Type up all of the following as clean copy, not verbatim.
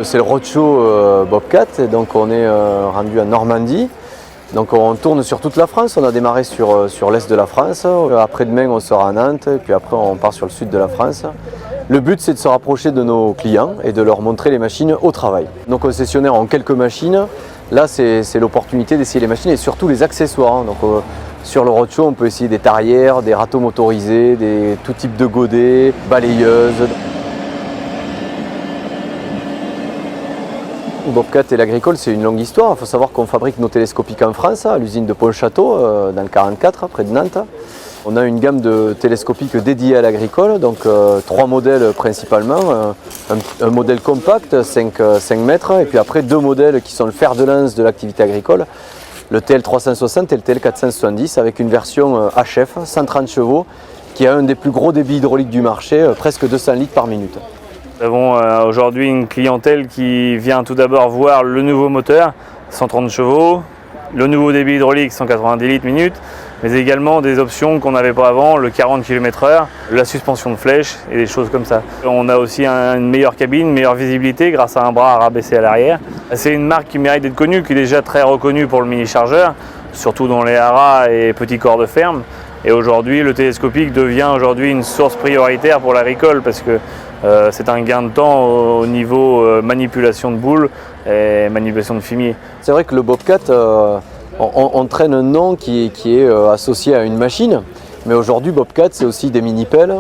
C'est le roadshow Bobcat, et donc on est rendu en Normandie. Donc on tourne sur toute la France, on a démarré sur l'est de la France, après-demain on sera à Nantes, et puis après on part sur le sud de la France. Le but c'est de se rapprocher de nos clients et de leur montrer les machines au travail. Nos concessionnaires ont quelques machines, là c'est l'opportunité d'essayer les machines et surtout les accessoires. Donc sur le roadshow on peut essayer des tarières, des râteaux motorisés, tout type de godets, balayeuses. Bobcat et l'agricole, c'est une longue histoire. Il faut savoir qu'on fabrique nos télescopiques en France, à l'usine de Pontchâteau, dans le 44, près de Nantes. On a une gamme de télescopiques dédiés à l'agricole, donc 3 modèles principalement. Un modèle compact, 5 mètres, et puis après 2 modèles qui sont le fer de lance de l'activité agricole, le TL360 et le TL470, avec une version HF, 130 chevaux, qui a un des plus gros débits hydrauliques du marché, presque 200 litres par minute. Nous avons aujourd'hui une clientèle qui vient tout d'abord voir le nouveau moteur, 130 chevaux, le nouveau débit hydraulique, 190 litres minute, mais également des options qu'on n'avait pas avant, le 40 km/h, la suspension de flèche et des choses comme ça. On a aussi une meilleure cabine, une meilleure visibilité grâce à un bras rabaissé à l'arrière. C'est une marque qui mérite d'être connue, qui est déjà très reconnue pour le mini-chargeur, surtout dans les haras et petits corps de ferme. Et aujourd'hui, le télescopique devient une source prioritaire pour l'agricole parce que c'est un gain de temps au niveau manipulation de boules et manipulation de fumier. C'est vrai que le Bobcat, on traîne un nom qui est associé à une machine, mais aujourd'hui Bobcat c'est aussi des mini-pelles,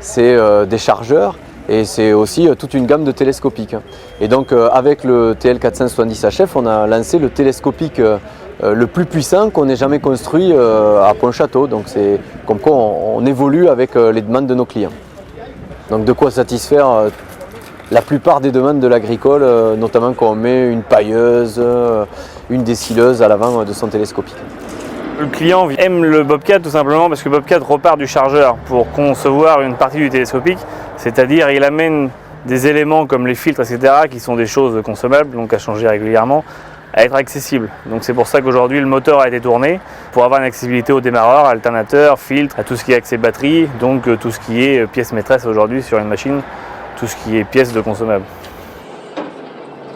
c'est des chargeurs et c'est aussi toute une gamme de télescopiques. Et donc avec le TL470 HF, on a lancé le télescopique le plus puissant qu'on ait jamais construit à Pontchâteau. Donc c'est comme quoi on évolue avec les demandes de nos clients. Donc de quoi satisfaire la plupart des demandes de l'agricole, notamment quand on met une pailleuse, une décileuse à l'avant de son télescopique. Le client aime le Bobcat tout simplement parce que Bobcat repart du chargeur pour concevoir une partie du télescopique, c'est-à-dire il amène des éléments comme les filtres, etc., qui sont des choses consommables, donc à changer régulièrement, à être accessibles. Donc c'est pour ça qu'aujourd'hui le moteur a été tourné pour avoir une accessibilité au démarreur, alternateur, filtre, à tout ce qui est accès batterie, donc tout ce qui est pièce maîtresse aujourd'hui sur une machine, tout ce qui est pièces de consommables.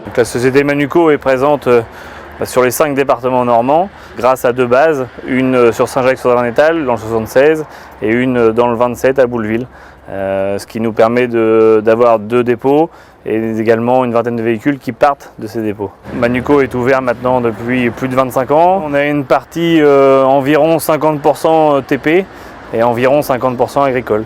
Donc la société Manuco est présente sur les 5 départements normands grâce à 2 bases, une sur Saint-Jacques-sur-Darnétal dans le 76 et une dans le 27 à Bouleville, ce qui nous permet d'avoir 2 dépôts et également une vingtaine de véhicules qui partent de ces dépôts. Manuco est ouvert maintenant depuis plus de 25 ans. On a une partie environ 50% TP et environ 50% agricole.